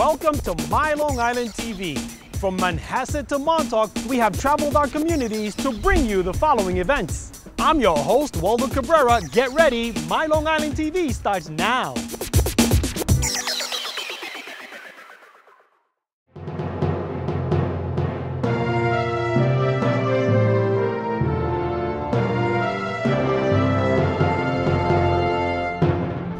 Welcome to My Long Island TV. From Manhasset to Montauk, we have traveled our communities to bring you the following events. I'm your host, Waldo Cabrera. Get ready, My Long Island TV starts now.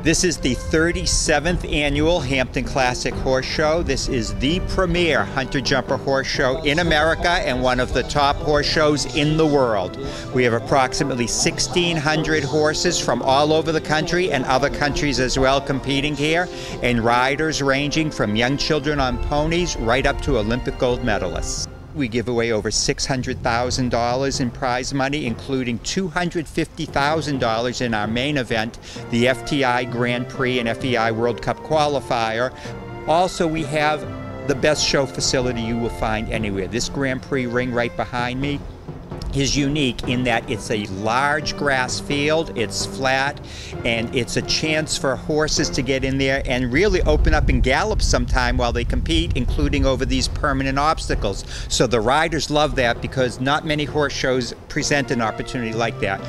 This is the 37th annual Hampton Classic Horse Show. This is the premier hunter-jumper horse show in America and one of the top horse shows in the world. We have approximately 1,600 horses from all over the country and other countries as well competing here, and riders ranging from young children on ponies right up to Olympic gold medalists. We give away over $600,000 in prize money, including $250,000 in our main event, the FTI Grand Prix and FEI World Cup qualifier. Also, we have the best show facility you will find anywhere. This Grand Prix ring right behind me is unique in that it's a large grass field, it's flat, and it's a chance for horses to get in there and really open up and gallop sometime while they compete, including over these permanent obstacles. So the riders love that because not many horse shows present an opportunity like that.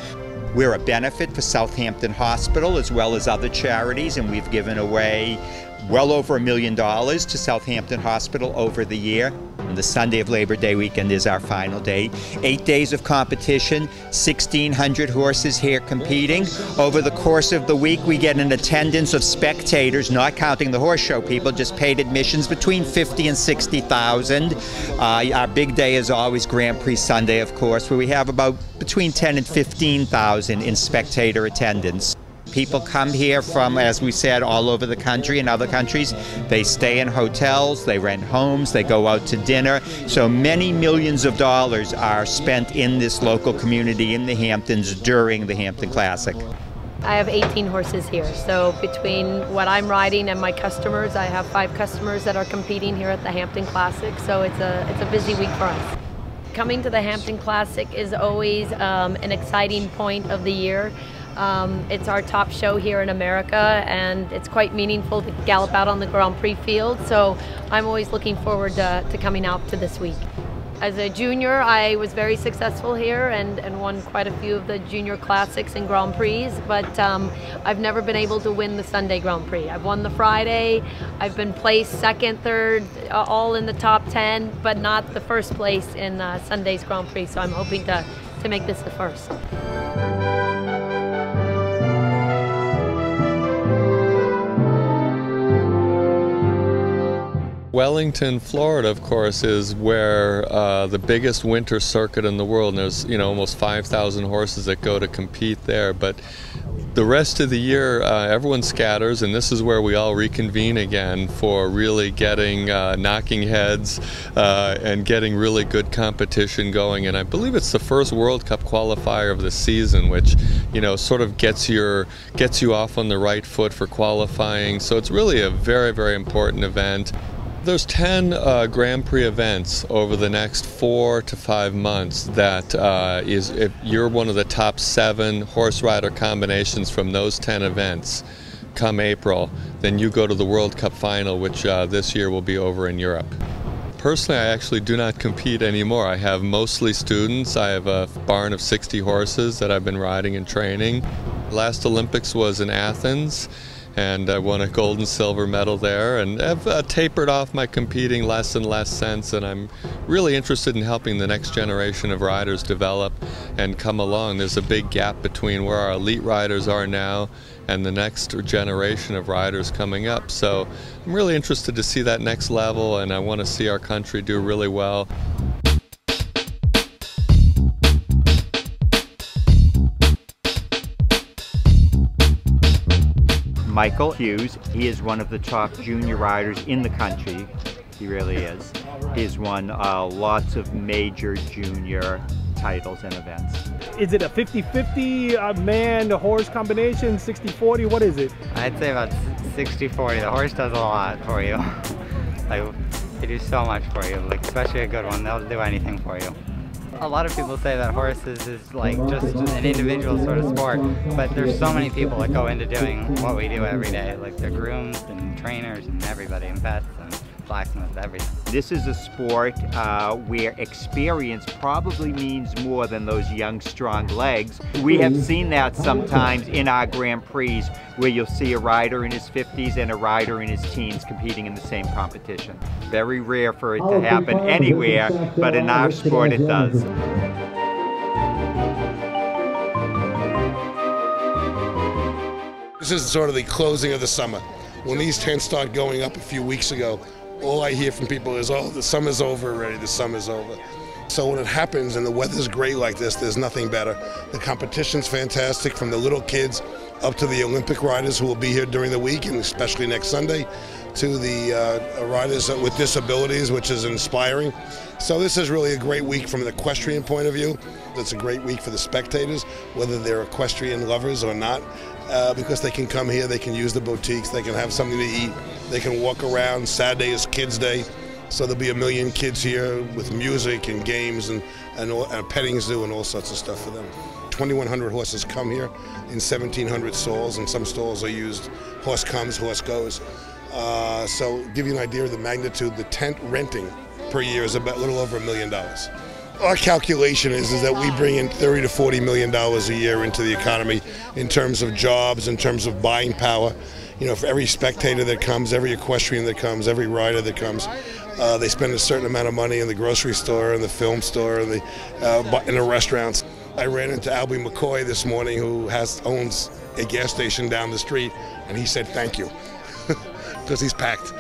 We're a benefit for Southampton Hospital as well as other charities, and we've given away well over $1 million to Southampton Hospital over the year. And the Sunday of Labor Day weekend is our final day. 8 days of competition, 1,600 horses here competing. Over the course of the week, we get an attendance of spectators, not counting the horse show people, just paid admissions, between 50 and 60,000. Our big day is always Grand Prix Sunday, of course, where we have about between 10 and 15,000 in spectator attendance. People come here from, as we said, all over the country and other countries. They stay in hotels, they rent homes, they go out to dinner. So many millions of dollars are spent in this local community in the Hamptons during the Hampton Classic. I have 18 horses here, so between what I'm riding and my customers, I have 5 customers that are competing here at the Hampton Classic, so it's a busy week for us. Coming to the Hampton Classic is always an exciting point of the year. It's our top show here in America, and it's quite meaningful to gallop out on the Grand Prix field, so I'm always looking forward to coming out to this week. As a junior, I was very successful here and won quite a few of the junior classics and Grand Prix, but I've never been able to win the Sunday Grand Prix. I've won the Friday, I've been placed second, third, all in the top 10, but not the first place in Sunday's Grand Prix, so I'm hoping to make this the first. Wellington, Florida, of course, is where the biggest winter circuit in the world, and there's almost 5,000 horses that go to compete there. But the rest of the year, everyone scatters, and this is where we all reconvene again for really getting knocking heads and getting really good competition going. And I believe it's the first World Cup qualifier of the season, which sort of gets you off on the right foot for qualifying. So it's really a very, very important event. There's 10 Grand Prix events over the next 4 to 5 months that if you're one of the top 7 horse rider combinations from those 10 events come April, then you go to the World Cup final, which this year will be over in Europe. Personally, I actually do not compete anymore. I have mostly students. I have a barn of 60 horses that I've been riding and training. Last Olympics was in Athens, and I won a gold and silver medal there, and I've tapered off my competing less and less since, and I'm really interested in helping the next generation of riders develop and come along. There's a big gap between where our elite riders are now and the next generation of riders coming up. So I'm really interested to see that next level, and I want to see our country do really well. Michael Hughes, he is one of the top junior riders in the country. He really is. He's won lots of major junior titles and events. Is it a 50-50 man-horse combination, 60-40? What is it? I'd say about 60-40. The horse does a lot for you. They do so much for you, especially a good one. They'll do anything for you. A lot of people say that horses is like just an individual sort of sport, but there's so many people that go into doing what we do every day. Like they're grooms and trainers and everybody and vets. And blacksmith, everything. This is a sport where experience probably means more than those young, strong legs. We have seen that sometimes in our Grand Prix, where you'll see a rider in his 50s and a rider in his teens competing in the same competition. Very rare for it to happen anywhere, but in our sport it does. This is sort of the closing of the summer. When these tents start going up a few weeks ago, all I hear from people is, oh, the summer's over already, the summer's over. So when it happens and the weather's great like this, there's nothing better. The competition's fantastic, from the little kids up to the Olympic riders who will be here during the week, and especially next Sunday, to the riders with disabilities, which is inspiring. So this is really a great week from an equestrian point of view. It's a great week for the spectators, whether they're equestrian lovers or not, because they can come here, they can use the boutiques, they can have something to eat, they can walk around. Saturday is Kids Day, so there'll be 1 million kids here with music and games and a petting zoo and all sorts of stuff for them. 2,100 horses come here in 1,700 stalls, and some stalls are used horse comes, horse goes. So give you an idea of the magnitude, the tent renting per year is about a little over $1 million. Our calculation is that we bring in $30 to $40 million a year into the economy in terms of jobs, in terms of buying power. You know, for every spectator that comes, every equestrian that comes, every rider that comes, they spend a certain amount of money in the grocery store, in the film store, in the restaurants. I ran into Albie McCoy this morning, who owns a gas station down the street, and he said thank you, because he's packed.